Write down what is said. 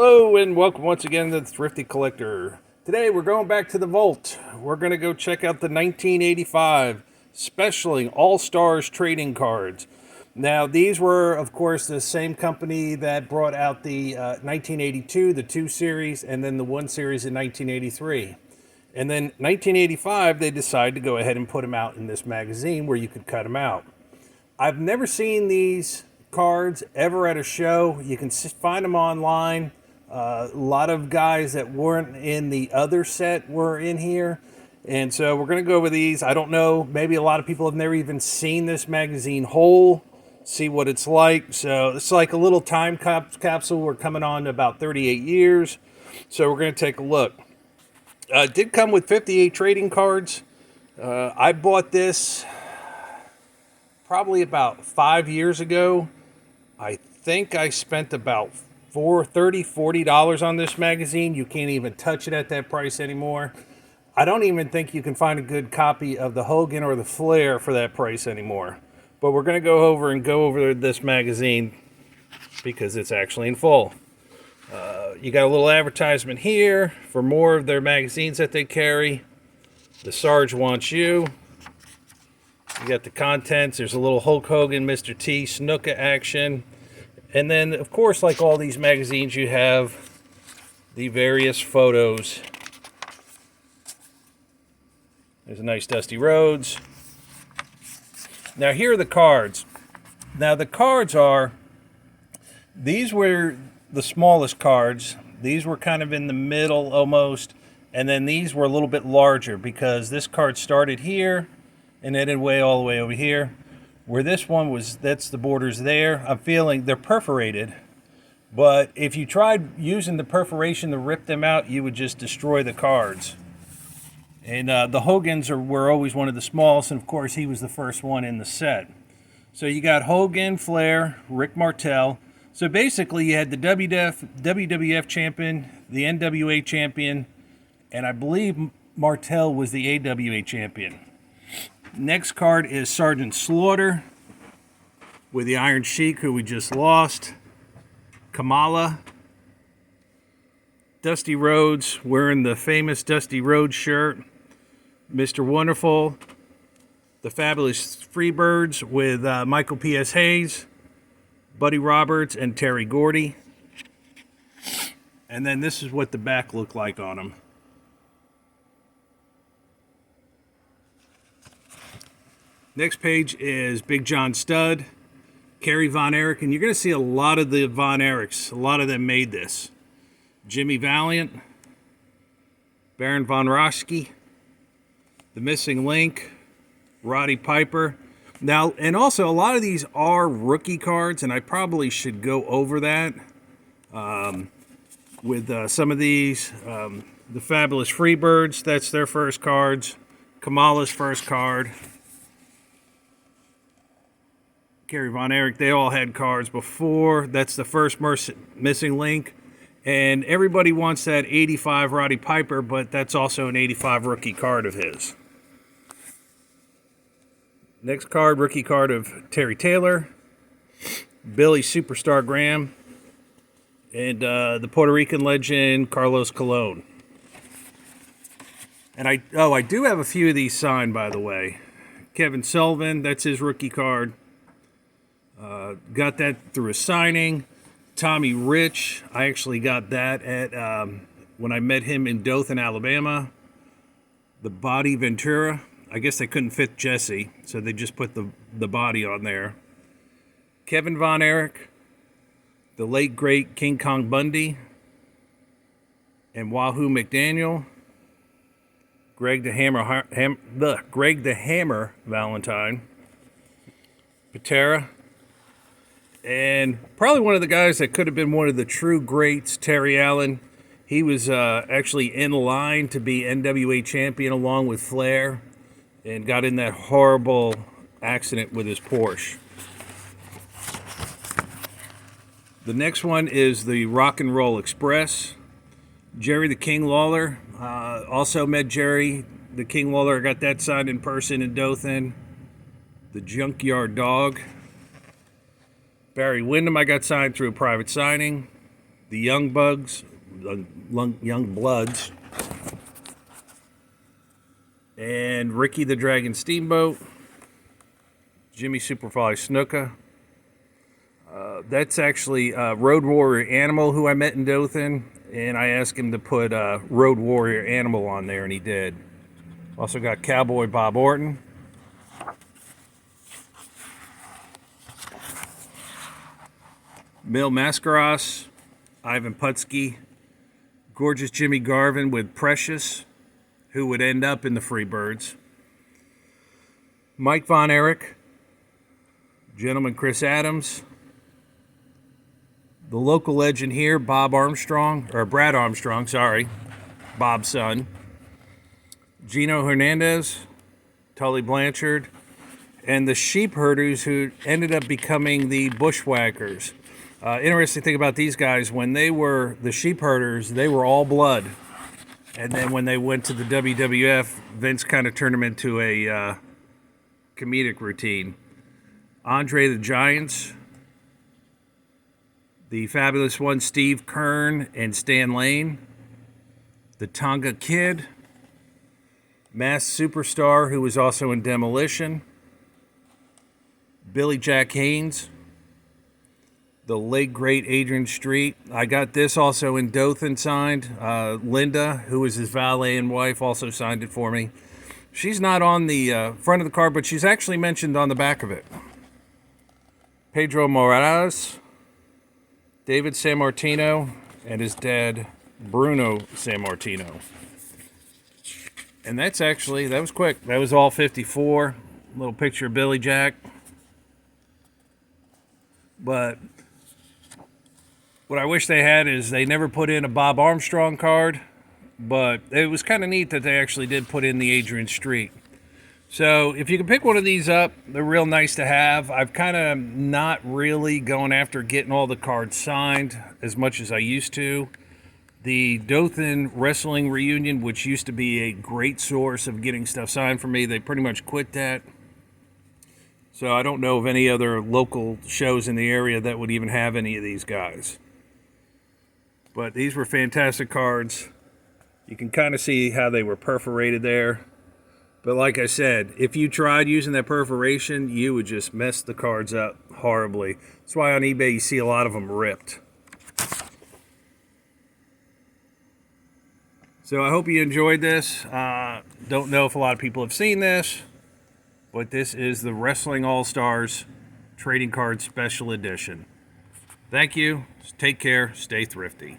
Hello and welcome once again to the Thrifty Collector. Today we're going back to the vault. We're going to go check out the 1985 Specialing All-Stars trading cards. Now these were of course the same company that brought out the 1982, the 2 series, and then the 1 series in 1983. And then 1985 they decided to go ahead and put them out in this magazine where you could cut them out. I've never seen these cards ever at a show. You can find them online. A lot of guys that weren't in the other set were in here. And so we're going to go over these. I don't know, maybe a lot of people have never even seen this magazine whole, see what it's like. So it's like a little time capsule. We're coming on to about 38 years. So we're going to take a look. It did come with 58 trading cards. I bought this probably about 5 years ago. I think I spent about $40 on this magazine. You can't even touch it at that price anymore. I don't even think you can find a good copy of the Hogan or the Flair for that price anymore. But we're going to go over this magazine because it's actually in full. You got a little advertisement here for more of their magazines that they carry. The Sarge Wants You. You got the contents. There's a little Hulk Hogan, Mr. T, Snuka action. And then, of course, like all these magazines, you have the various photos. There's a nice Dusty Rhodes. Now, here are the cards. Now, the cards these were the smallest cards. These were kind of in the middle almost. And then these were a little bit larger because this card started here and ended all the way over here. Where this one was, that's the borders there. I'm feeling they're perforated. But if you tried using the perforation to rip them out, you would just destroy the cards. And the Hogans were always one of the smallest, and of course he was the first one in the set. So you got Hogan, Flair, Rick Martel. So basically you had the WWF champion, the NWA champion, and I believe Martel was the AWA champion. Next card is Sergeant Slaughter with the Iron Sheik, who we just lost. Kamala. Dusty Rhodes wearing the famous Dusty Rhodes shirt. Mr. Wonderful. The Fabulous Freebirds with Michael P.S. Hayes, Buddy Roberts, and Terry Gordy. And then this is what the back looked like on them. Next page is Big John Studd, Kerry Von Erich, and you're going to see a lot of the Von Erichs. A lot of them made this. Jimmy Valiant, Baron Von Raschke, The Missing Link, Roddy Piper. Now, and also a lot of these are rookie cards, and I probably should go over that with some of these. The Fabulous Freebirds, that's their first cards. Kamala's first card. Kerry Von Erich, they all had cards before. That's the first Missing Link. And everybody wants that 85 Roddy Piper, but that's also an 85 rookie card of his. Next card, rookie card of Terry Taylor, Billy Superstar Graham, and the Puerto Rican legend Carlos Colon. And I do have a few of these signed, by the way. Kevin Sullivan, that's his rookie card. Got that through a signing. Tommy Rich, I actually got that at when I met him in Dothan, Alabama. The Body Ventura. I guess they couldn't fit Jesse, so they just put the body on there. Kevin Von Erich, the late great King Kong Bundy, and Wahoo McDaniel. Greg the Hammer Valentine. Patera. And probably one of the guys that could have been one of the true greats, Terry Allen. He was actually in line to be NWA champion along with Flair and got in that horrible accident with his Porsche. The next one is the Rock and Roll Express. Jerry the King Lawler. Also met Jerry the King Lawler. I got that signed in person in Dothan. The Junkyard Dog. Barry Windham I got signed through a private signing. the Young Bugs, Young Bloods, and Ricky the Dragon Steamboat, Jimmy Superfly Snuka. That's actually Road Warrior Animal, who I met in Dothan, and I asked him to put Road Warrior Animal on there, and he did. Also got Cowboy Bob Orton. Mil Mascaras, Ivan Putski, Gorgeous Jimmy Garvin with Precious, who would end up in the Freebirds. Mike Von Erich, Gentleman Chris Adams, the local legend here, Brad Armstrong, sorry, Bob's son. Gino Hernandez, Tully Blanchard, and the sheep herders who ended up becoming the bushwhackers. Interesting thing about these guys, when they were the sheep herders, they were all blood. And then when they went to the WWF, Vince kind of turned them into a comedic routine. Andre the Giants, the Fabulous One, Steve Kern and Stan Lane, the Tonga Kid, Masked Superstar, who was also in Demolition, Billy Jack Haynes, the late great Adrian Street. I got this also in Dothan signed. Linda, who was his valet and wife, also signed it for me. She's not on the front of the card, but she's actually mentioned on the back of it. Pedro Morales, David Sammartino, and his dad, Bruno Sammartino. And that was quick. That was all 54. Little picture of Billy Jack. But what I wish they had is they never put in a Bob Armstrong card, but it was kind of neat that they actually did put in the Adrian Street. So if you can pick one of these up, they're real nice to have. I've kind of not really going after getting all the cards signed as much as I used to. The Dothan Wrestling Reunion, which used to be a great source of getting stuff signed for me, they pretty much quit that. So I don't know of any other local shows in the area that would even have any of these guys. But these were fantastic cards. You can kind of see how they were perforated there. But like I said, if you tried using that perforation, you would just mess the cards up horribly. That's why on eBay you see a lot of them ripped. So I hope you enjoyed this. Don't know if a lot of people have seen this, but this is the Wrestling All-Stars Trading Card Special Edition. Thank you. Take care. Stay thrifty.